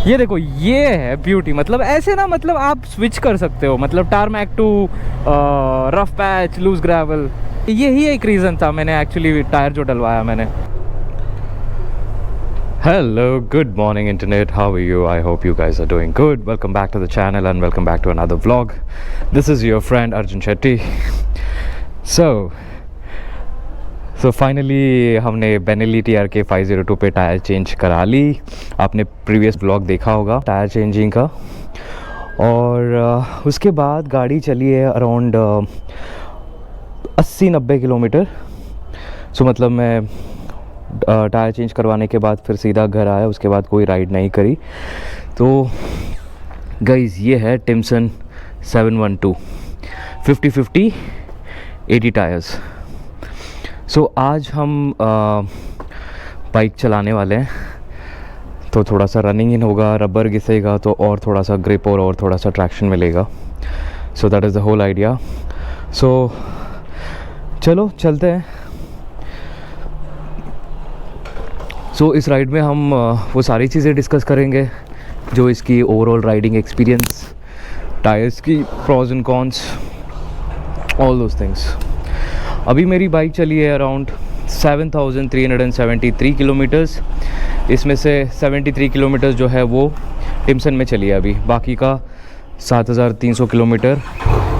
ये देखो, ये है ब्यूटी। मतलब ऐसे ना, मतलब आप स्विच कर सकते हो, मतलब tarmac to rough patch, loose gravel. यही एक रीज़न था मैंने एक्चुअली टायर जो डलवाया मैंने। Hello, good morning internet. How are you? I hope you guys are doing good. Welcome back to the channel and welcome back to another vlog. This is your friend Arjun Shetty. So finally हमने Benelli TRK 502 पे tyre change करा ली। आपने previous blog देखा होगा tyre changing का। और उसके बाद गाड़ी चली है अराउंड 80-90 किलोमीटर। सो मतलब मैं टायर चेंज करवाने के बाद फिर सीधा घर आया, उसके बाद कोई राइड नहीं करी। तो गाइस ये है टिम्सन 712 50-50 80 टायर्स। सो आज हम बाइक चलाने वाले हैं, तो थोड़ा सा रनिंग इन होगा, रबर घिसेगा तो और थोड़ा सा ग्रिप और थोड़ा सा ट्रैक्शन मिलेगा। So that is the whole idea. So चलो चलते हैं। सो इस राइड में हम वो सारी चीज़ें डिस्कस करेंगे जो इसकी ओवरऑल राइडिंग एक्सपीरियंस, टायर्स की pros and cons, all those things. अभी मेरी बाइक चली है अराउंड 7373 किलोमीटर्स। इसमें से 73 किलोमीटर्स जो है वो टिम्सन में चली है अभी, बाकी का 7300 किलोमीटर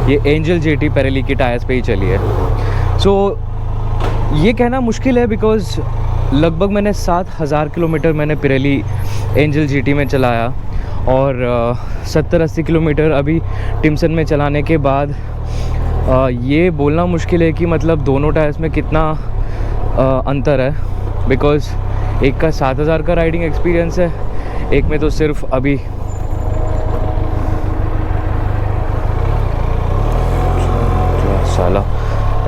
ये एंजल जेटी पेरेली की टायर्स पे ही चली है। सो ये कहना मुश्किल है बिकॉज़ लगभग मैंने 7000 किलोमीटर मैंने पिरेली एंजल जीटी में चलाया और 70-80 किलोमीटर अभी टिम्सन में चलाने के बाद ये बोलना मुश्किल है कि मतलब दोनों टायर्स में कितना अंतर है। बिकॉज़ एक का 7000 का राइडिंग एक्सपीरियंस है, एक में तो सिर्फ अभी साला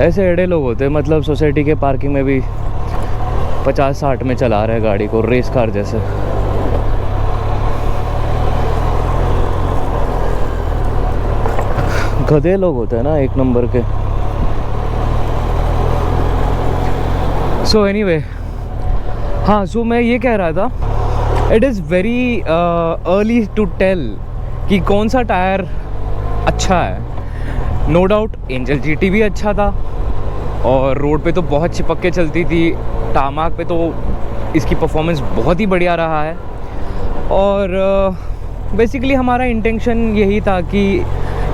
ऐसे एड़े लोग होते हैं, मतलब सोसाइटी के पार्किंग में भी 50-60 में चला रहे गाड़ी को, रेस कार जैसे। गधे लोग होते हैं ना एक नंबर के। सो एनीवे, हाँ, सो मैं ये कह रहा था, it is very early to tell कि कौन सा टायर अच्छा है। नो डाउट एंजल जीटी भी अच्छा था और रोड पे तो बहुत चिपक के चलती थी, टामाक पे तो इसकी परफॉर्मेंस बहुत ही बढ़िया रहा है। और बेसिकली हमारा इंटेंशन यही था कि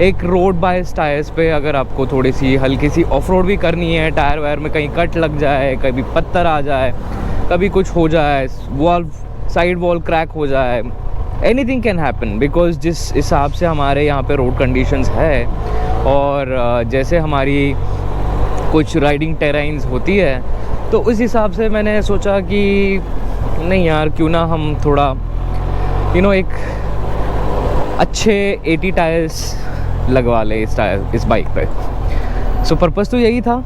एक रोड बायस टायर्स पे अगर आपको थोड़ी सी हल्की सी ऑफ रोड भी करनी है, टायर वायर में कहीं कट लग जाए, कभी पत्थर आ जाए, कभी कुछ हो जाए, वॉल साइड वॉल क्रैक हो जाए, एनीथिंग कैन हैपन। बिकॉज जिस हिसाब से हमारे यहाँ पे रोड कंडीशंस है और जैसे हमारी कुछ राइडिंग टेरेन्स होती है, तो उस हिसाब से मैंने सोचा कि नहीं यार, क्यों ना हम थोड़ा एक अच्छे 80 टायर्स लगवा ले इस बाइक पे। सो पर्पस तो यही था।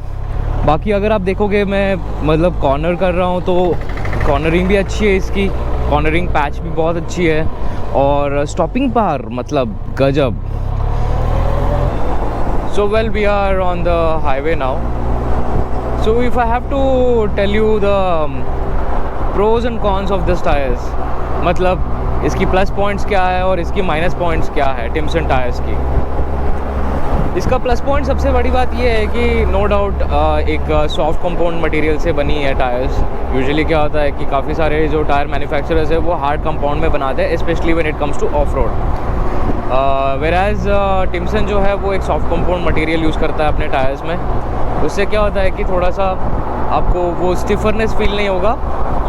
बाकी अगर आप देखोगे मैं मतलब कॉर्नर कर रहा हूँ तो कॉर्नरिंग भी अच्छी है इसकी, कॉर्नरिंग पैच भी बहुत अच्छी है और स्टॉपिंग पावर मतलब गजब। So well, we are on the highway now. So if I have to tell you the pros and cons of this tires, मतलब इसकी प्लस पॉइंट्स क्या है और इसकी माइनस पॉइंट्स क्या है टिम्सन टायर्स की। इसका प्लस पॉइंट सबसे बड़ी बात ये है कि नो डाउट एक सॉफ्ट कंपाउंड मटेरियल से बनी है टायर्स। यूजुअली क्या होता है कि काफ़ी सारे जो टायर मैन्युफैक्चरर्स है वो हार्ड कंपाउंड में बनाते हैं, specially when it comes to off road. वेराज टिम्सन जो है वो एक सॉफ्ट कंपाउंड मटेरियल यूज़ करता है अपने टायर्स में। उससे क्या होता है कि थोड़ा सा आपको वो स्टिफरनेस फील नहीं होगा,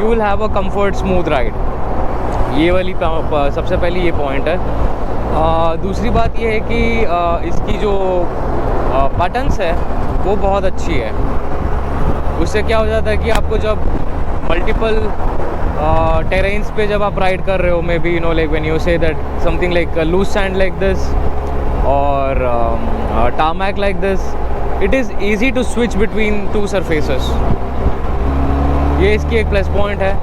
you will have a comfort smooth ride. ये वाली सबसे पहली ये पॉइंट है। दूसरी बात ये है कि इसकी जो बटन्स है वो बहुत अच्छी है। उससे क्या हो जाता है कि आपको जब मल्टीपल टेरेन्स पे जब आप राइड कर रहे हो, maybe like when you say that something like loose sand like this और tarmac like this, it is easy to switch between two surfaces. ये इसकी एक प्लस पॉइंट है,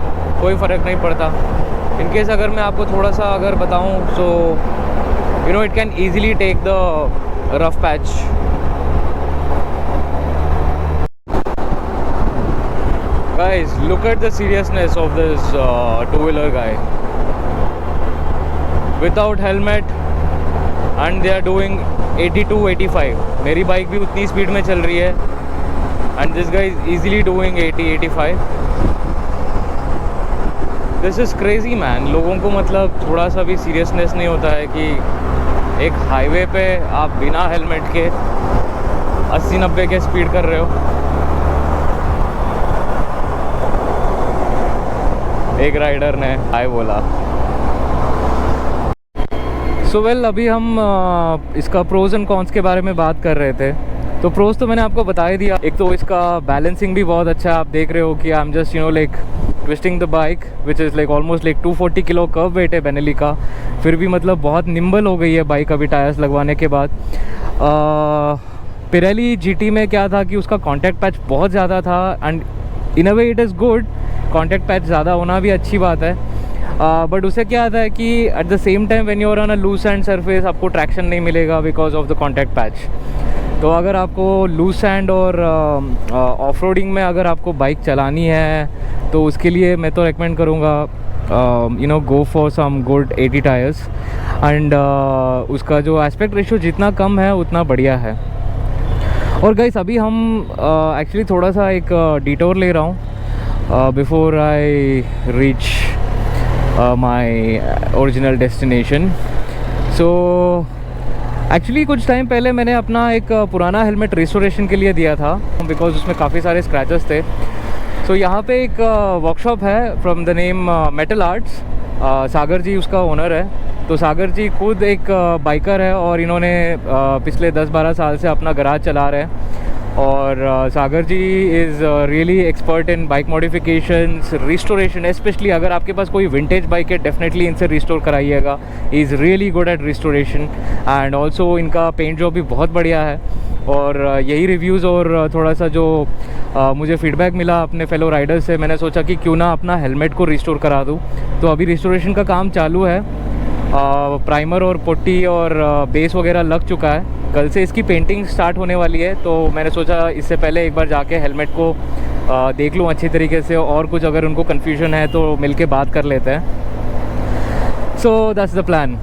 कोई फ़र्क नहीं पड़ता। इनकेस अगर मैं आपको थोड़ा सा अगर बताऊं so it can easily take the rough patch. Guys, look at the seriousness of this two-wheeler guy. Without helmet and they are doing 82-85। मेरी बाइक भी उतनी स्पीड में चल रही है and this guy is easily doing 80-85। This is crazy man. लोगों को मतलब थोड़ा सा भी सीरियसनेस नहीं होता है कि एक हाईवे पे आप बिना हेलमेट के 80-90 के स्पीड कर रहे हो। एक राइडर ने हाय बोला। सो वेल, अभी हम इसका प्रोज एंड कॉन्स के बारे में बात कर रहे थे। तो प्रोज तो मैंने आपको बता ही दिया। एक तो इसका बैलेंसिंग भी बहुत अच्छा है। आप देख रहे हो कि I am just like twisting the bike which is like almost like 240 kilo curve wait है बेनेली का। फिर भी मतलब बहुत निम्बल हो गई है बाइक अभी टायर्स लगवाने के बाद। पिरेली जीटी में क्या था कि उसका कॉन्टैक्ट पैच बहुत ज़्यादा था and in a way it is good. Contact patch ज़्यादा होना भी अच्छी बात है, बट उससे क्या आता है कि at the same time when you are on a loose sand surface आपको ट्रैक्शन नहीं मिलेगा because of the contact patch. तो अगर आपको लूज सैंड और ऑफ रोडिंग में अगर आपको बाइक चलानी है तो उसके लिए मैं तो रेकमेंड करूँगा go for some good 80 tyres and उसका जो एस्पेक्ट रेशियो जितना कम है उतना बढ़िया है। और गाइस अभी हम एक्चुअली थोड़ा सा एक डिटोर ले रहा हूँ before I reach my original destination. So actually कुछ टाइम पहले मैंने अपना एक पुराना हेलमेट रिस्टोरेशन के लिए दिया था बिकॉज उसमें काफ़ी सारे स्क्रैचेस थे। सो यहाँ पे एक वर्कशॉप है from the name Metal Arts. Sagar ji उसका ओनर है। तो सागर जी खुद एक बाइकर है और इन्होंने पिछले 10-12 साल से अपना गराज चला रहे हैं। और Sagar ji is really expert in bike modifications, restoration. Specially अगर आपके पास कोई विंटेज बाइक है डेफिनेटली इनसे रिस्टोर कराइएगा। Is really good at restoration and also इनका पेंट जॉब भी बहुत बढ़िया है। और यही रिव्यूज़ और थोड़ा सा जो मुझे फीडबैक मिला अपने फेलो राइडर्स से, मैंने सोचा कि क्यों ना अपना हेलमेट को रिस्टोर करा दूँ। तो अभी रिस्टोरेशन का काम चालू है। प्राइमर और पुट्टी और बेस वगैरह लग चुका है। कल से इसकी पेंटिंग स्टार्ट होने वाली है। तो मैंने सोचा इससे पहले एक बार जाके हेलमेट को देख लूँ अच्छी तरीके से, और कुछ अगर उनको कन्फ्यूजन है तो मिलके बात कर लेते हैं। So that's the plan.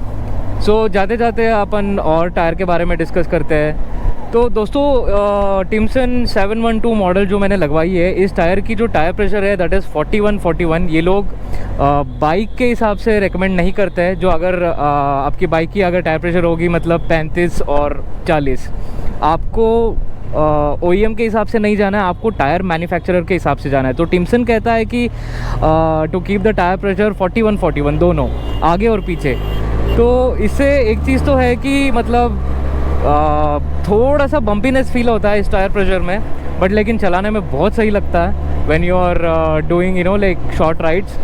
So जाते जाते अपन और टायर के बारे में डिस्कस करते हैं। तो दोस्तों टिम्सन 712 मॉडल जो मैंने लगवाई है, इस टायर की जो टायर प्रेशर है दैट इज़ 41-41। ये लोग बाइक के हिसाब से रेकमेंड नहीं करते हैं। जो अगर आपकी बाइक की अगर टायर प्रेशर होगी मतलब 35 और 40, आपको OEM के हिसाब से नहीं जाना है, आपको टायर मैन्युफैक्चरर के हिसाब से जाना है। तो टिम्सन कहता है कि to keep the tyre pressure 41-41 दोनों आगे और पीछे। तो इससे एक चीज़ तो है कि मतलब थोड़ा सा बम्पीनेस फील होता है इस टायर प्रेशर में, बट लेकिन चलाने में बहुत सही लगता है when you are doing like short rides.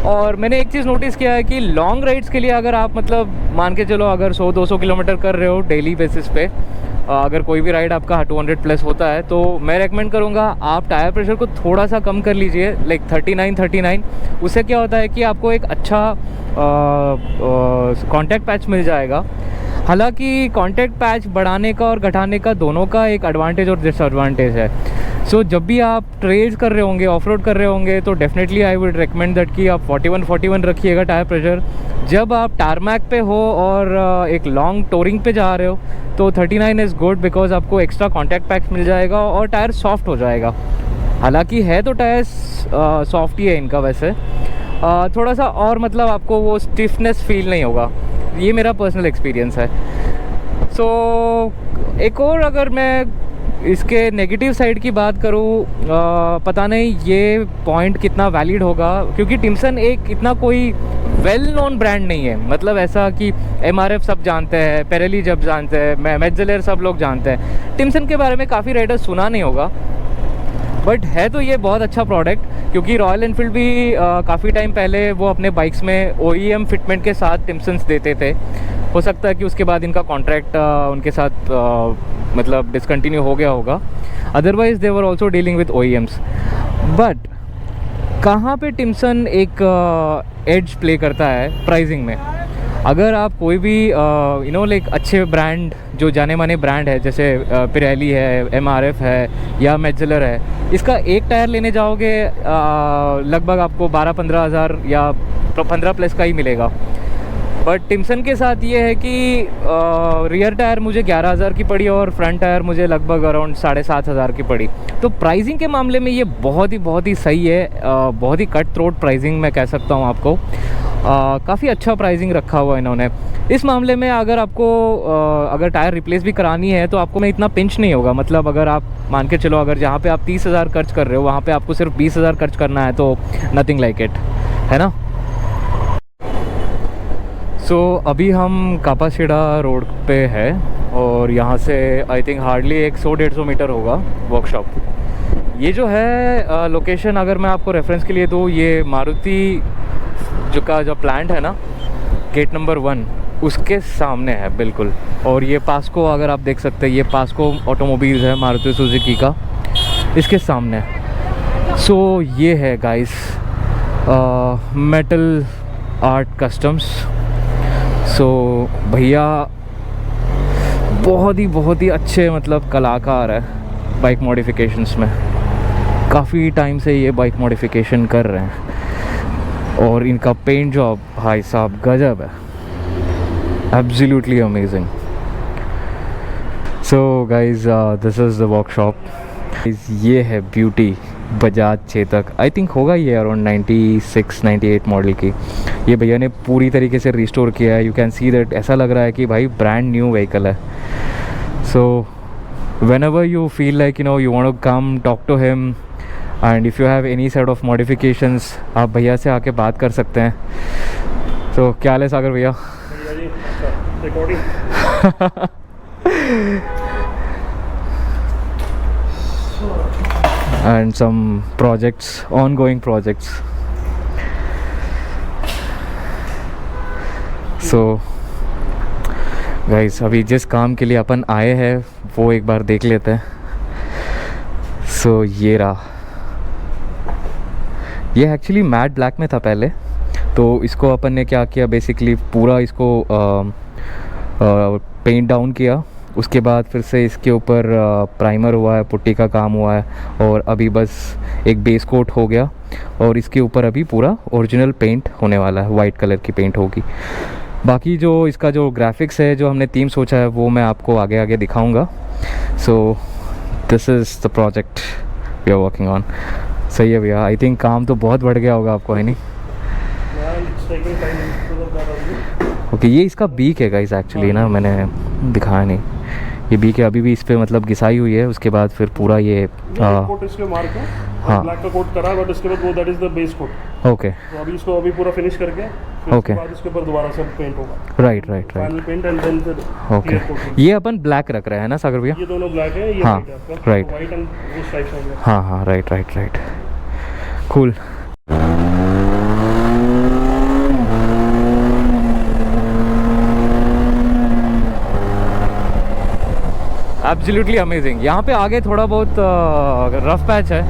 और मैंने एक चीज़ नोटिस किया है कि लॉन्ग राइड्स के लिए अगर आप मतलब मान के चलो अगर 100-200 किलोमीटर कर रहे हो डेली बेसिस पे, अगर कोई भी राइड आपका 200 प्लस होता है, तो मैं रेकमेंड करूँगा आप टायर प्रेशर को थोड़ा सा कम कर लीजिए, लाइक 39-39। उससे क्या होता है कि आपको एक अच्छा कॉन्टैक्ट पैच मिल जाएगा। हालांकि कॉन्टैक्ट पैच बढ़ाने का और घटाने का दोनों का एक एडवांटेज और डिसएडवांटेज है। सो जब भी आप ट्रेल्स कर रहे होंगे, ऑफ रोड कर रहे होंगे, तो definitely I would recommend that कि आप 41-41 रखिएगा टायर प्रेशर। जब आप टारमैक पे हो और एक लॉन्ग टोरिंग पे जा रहे हो तो 39 इज़ गुड बिकॉज आपको एक्स्ट्रा कॉन्टैक्ट पैच मिल जाएगा और टायर सॉफ्ट हो जाएगा। हालांकि है तो टायर सॉफ्ट ही है इनका वैसे, थोड़ा सा और मतलब आपको वो स्टिफनेस फील नहीं होगा। ये मेरा पर्सनल एक्सपीरियंस है। सो एक और अगर मैं इसके नेगेटिव साइड की बात करूँ, पता नहीं ये पॉइंट कितना वैलिड होगा, क्योंकि टिम्सन एक इतना कोई वेल नोन ब्रांड नहीं है। मतलब ऐसा कि MRF सब जानते हैं, पेरेली जब जानते हैं, मेटजेलर सब लोग जानते हैं। टिम्सन के बारे में काफ़ी राइडर्स सुना नहीं होगा, बट है तो ये बहुत अच्छा प्रोडक्ट। क्योंकि रॉयल एनफील्ड भी काफ़ी टाइम पहले वो अपने बाइक्स में OEM फिटमेंट के साथ टिम्सन्स देते थे। हो सकता है कि उसके बाद इनका कॉन्ट्रैक्ट उनके साथ मतलब डिसकंटिन्यू हो गया होगा, otherwise they were also dealing with OEMs। But कहाँ पे टिम्सन एक एज प्ले करता है प्राइसिंग में। अगर आप कोई भी लाइक अच्छे ब्रांड जो जाने माने ब्रांड है, जैसे पिरेली है, MRF है या मेटजेलर है, इसका एक टायर लेने जाओगे लगभग आपको 12-15 हज़ार या 15 प्लस का ही मिलेगा। बट टिम्सन के साथ ये है कि रियर टायर मुझे 11,000 की पड़ी और फ्रंट टायर मुझे लगभग अराउंड 7,500 की पड़ी। तो प्राइसिंग के मामले में ये बहुत ही सही है, बहुत ही कट थ्रोट प्राइसिंग मैं कह सकता हूँ आपको। काफ़ी अच्छा प्राइसिंग रखा हुआ इन्होंने इस मामले में। अगर आपको अगर टायर रिप्लेस भी करानी है तो आपको में इतना पिंच नहीं होगा। मतलब अगर आप मान के चलो, अगर जहाँ पे आप 30,000 खर्च कर रहे हो वहाँ पे आपको सिर्फ 20,000 खर्च करना है, तो नथिंग लाइक इट, है ना। सो अभी हम कापासीडा रोड पे है और यहाँ से आई थिंक हार्डली 100-150 मीटर होगा वर्कशॉप। ये जो है लोकेशन, अगर मैं आपको रेफरेंस के लिए दूँ, ये मारुति जो प्लांट है ना, गेट नंबर 1 उसके सामने है बिल्कुल। और ये पास्को, अगर आप देख सकते हैं, ये पास्को ऑटोमोबाइल्स है मारुति सुजुकी का, इसके सामने। सो ये है गाइस मेटल आर्ट कस्टम्स। सो भैया बहुत ही अच्छे मतलब कलाकार है बाइक मॉडिफिकेशंस में। काफ़ी टाइम से ये बाइक मॉडिफिकेशन कर रहे हैं और इनका पेंट जॉब भाई साहब गजब है, absolutely amazing. So guys this is the workshop. ये है beauty Bajaj Chetak, I think होगा ये अराउंड 96-98 मॉडल की। ये भैया ने पूरी तरीके से रिस्टोर किया है। यू कैन सी दैट, ऐसा लग रहा है कि भाई ब्रांड न्यू व्हीकल है। सो whenever you feel like you want to come talk to him and if you have any sort of modifications, आप भैया से आके बात कर सकते हैं। तो क्या हाल है सागर भैया? and some projects, ongoing projects. So guys, अभी जिस काम के लिए अपन आए हैं वो एक बार देख लेते हैं। सो ये रहा, ये एक्चुअली मैट ब्लैक में था पहले, तो इसको अपन ने क्या किया, बेसिकली पूरा इसको पेंट डाउन किया। उसके बाद फिर से इसके ऊपर प्राइमर हुआ है, पुट्टी का काम हुआ है और अभी बस एक बेस कोट हो गया और इसके ऊपर अभी पूरा ओरिजिनल पेंट होने वाला है, वाइट कलर की पेंट होगी। बाकी जो इसका जो ग्राफिक्स है, जो हमने थीम सोचा है, वो मैं आपको आगे आगे दिखाऊंगा। So this is the project we are working on. सही है भैया, आई थिंक काम तो बहुत बढ़ गया होगा आपको, है नहीं? ओके, ये इसका बीक है गाइस एक्चुअली ना, मैंने दिखाया नहीं। ये बीक है, अभी भी इस पे मतलब घिसाई हुई है। उसके बाद फिर पूरा ये कोट इसके मार्क है, हाँ, ब्लैक का कोट करा, बट उसके बाद वो that is the base coat. Okay, तो अभी इसको अभी पूरा फिनिश करके ओके, उसके बाद इसके ऊपर दोबारा से पेंट होगा। Right right final right, paint and then फिर ओके। ये अपन ब्लैक रख रहे हैं ना सागर भैया? ये दोनों ब्लैक है, ये हाँ, व्हाइट है आपका, राइट, व्हाइट एंड वो स्ट्राइप्स होंगे। हाँ हाँ, right right right, cool. Absolutely amazing. यहाँ पे आगे थोड़ा बहुत रफ पैच है,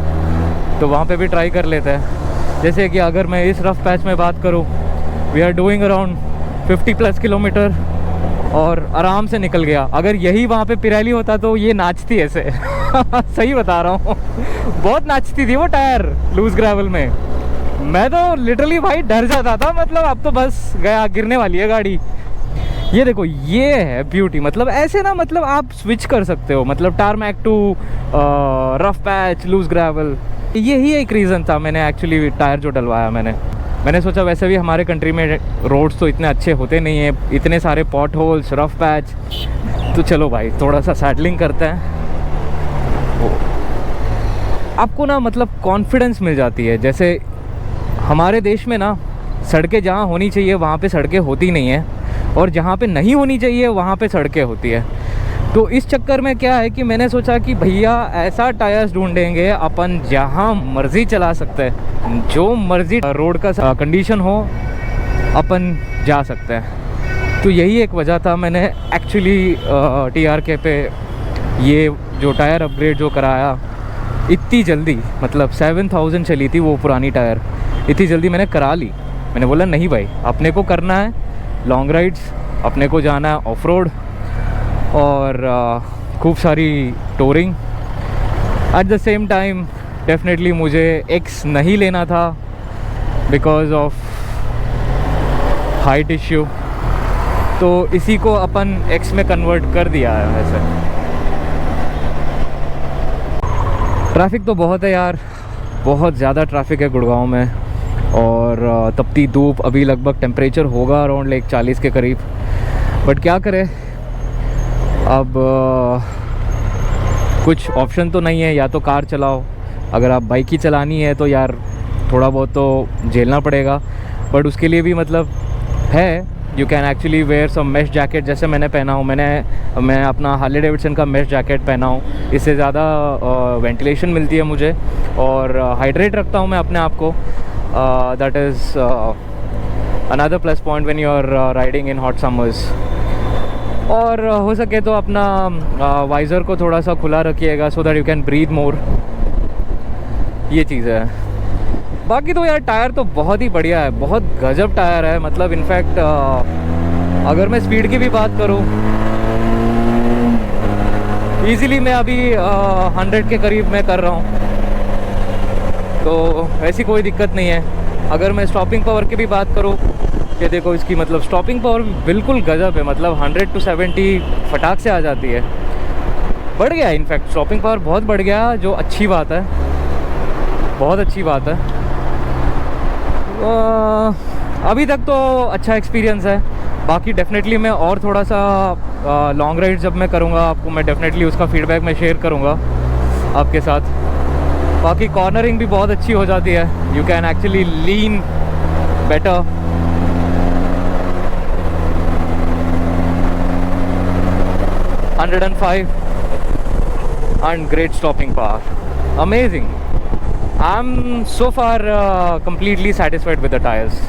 तो वहाँ पे भी ट्राई कर लेते हैं। जैसे कि अगर मैं इस रफ पैच में बात करूँ, we are doing around 50+ kilometre और आराम से निकल गया। अगर यही वहाँ पे पिराली होता तो ये नाचती ऐसे सही बता रहा हूँ बहुत नाचती थी वो टायर लूज ग्रेवल में। मैं तो लिटरली भाई डर जाता था, मतलब अब तो बस गया, गिरने वाली है गाड़ी। ये देखो, ये है ब्यूटी। मतलब ऐसे ना, मतलब आप स्विच कर सकते हो, मतलब tarmac to rough patch, loose gravel. यही एक रीज़न था मैंने एक्चुअली टायर जो डलवाया। मैंने सोचा वैसे भी हमारे कंट्री में रोड्स तो इतने अच्छे होते नहीं हैं, इतने सारे पॉट होल्स, रफ पैच, तो चलो भाई थोड़ा सा सैडलिंग करते हैं। आपको ना मतलब कॉन्फिडेंस मिल जाती है। जैसे हमारे देश में ना सड़कें जहाँ होनी चाहिए वहाँ पे सड़कें होती नहीं हैं, और जहाँ पे नहीं होनी चाहिए वहाँ पे सड़कें होती है। तो इस चक्कर में क्या है कि मैंने सोचा कि भैया ऐसा टायर्स ढूंढेंगे अपन जहाँ मर्ज़ी चला सकते हैं, जो मर्ज़ी रोड का कंडीशन हो अपन जा सकते हैं। तो यही एक वजह था मैंने एक्चुअली TRK पे ये जो टायर अपग्रेड जो कराया इतनी जल्दी, मतलब 7000 चली थी वो पुरानी टायर, इतनी जल्दी मैंने करा ली। मैंने बोला नहीं भाई, अपने को करना है लॉन्ग राइड्स, अपने को जाना है ऑफ रोड और खूब सारी touring. Eight the same time definitely मुझे एक्स नहीं लेना था बिकॉज ऑफ हाइट इश्यू। तो इसी को अपन एक्स में कन्वर्ट कर दिया है वैसे। ट्रैफिक तो बहुत है यार, बहुत ज़्यादा ट्रैफिक है गुड़गांव में, और तपती धूप, अभी लगभग टेम्परेचर होगा अराउंड लाइक 40 के करीब। बट क्या करें, अब कुछ ऑप्शन तो नहीं है, या तो कार चलाओ, अगर आप बाइक ही चलानी है तो यार थोड़ा बहुत तो झेलना पड़ेगा। बट उसके लिए भी मतलब है, you can actually wear some mesh jacket, जैसे मैंने पहना हूँ। मैं अपना हार्ले डेविडसन का मेश जैकेट पहना हूँ, इससे ज़्यादा वेंटिलेशन मिलती है मुझे, और हाइड्रेट रखता हूँ मैं अपने आप को। That is another plus point when you are riding in hot summers. और हो सके तो अपना वाइज़र को थोड़ा सा खुला रखिएगा, so that you can breathe more. ये चीज़ है। बाकी तो यार टायर तो बहुत ही बढ़िया है, बहुत गजब टायर है। मतलब इनफैक्ट अगर मैं स्पीड की भी बात करूँ, इजीली मैं अभी 100 के करीब मैं कर रहा हूँ, तो ऐसी कोई दिक्कत नहीं है। अगर मैं स्टॉपिंग पावर की भी बात करूँ, कि देखो इसकी मतलब स्टॉपिंग पावर बिल्कुल गजब है। मतलब 100 to 70 फटाक से आ जाती है। बढ़ गया इनफैक्ट स्टॉपिंग पावर बहुत बढ़ गया, जो अच्छी बात है, बहुत अच्छी बात है। अभी तक तो अच्छा एक्सपीरियंस है। बाकी डेफिनेटली मैं और थोड़ा सा लॉन्ग राइड जब मैं करूँगा, आपको मैं डेफिनेटली उसका फीडबैक मैं शेयर करूँगा आपके साथ। बाकी कॉर्नरिंग भी बहुत अच्छी हो जाती है, you can actually lean better. and great stopping power, amazing. I'm so far completely satisfied with the tires.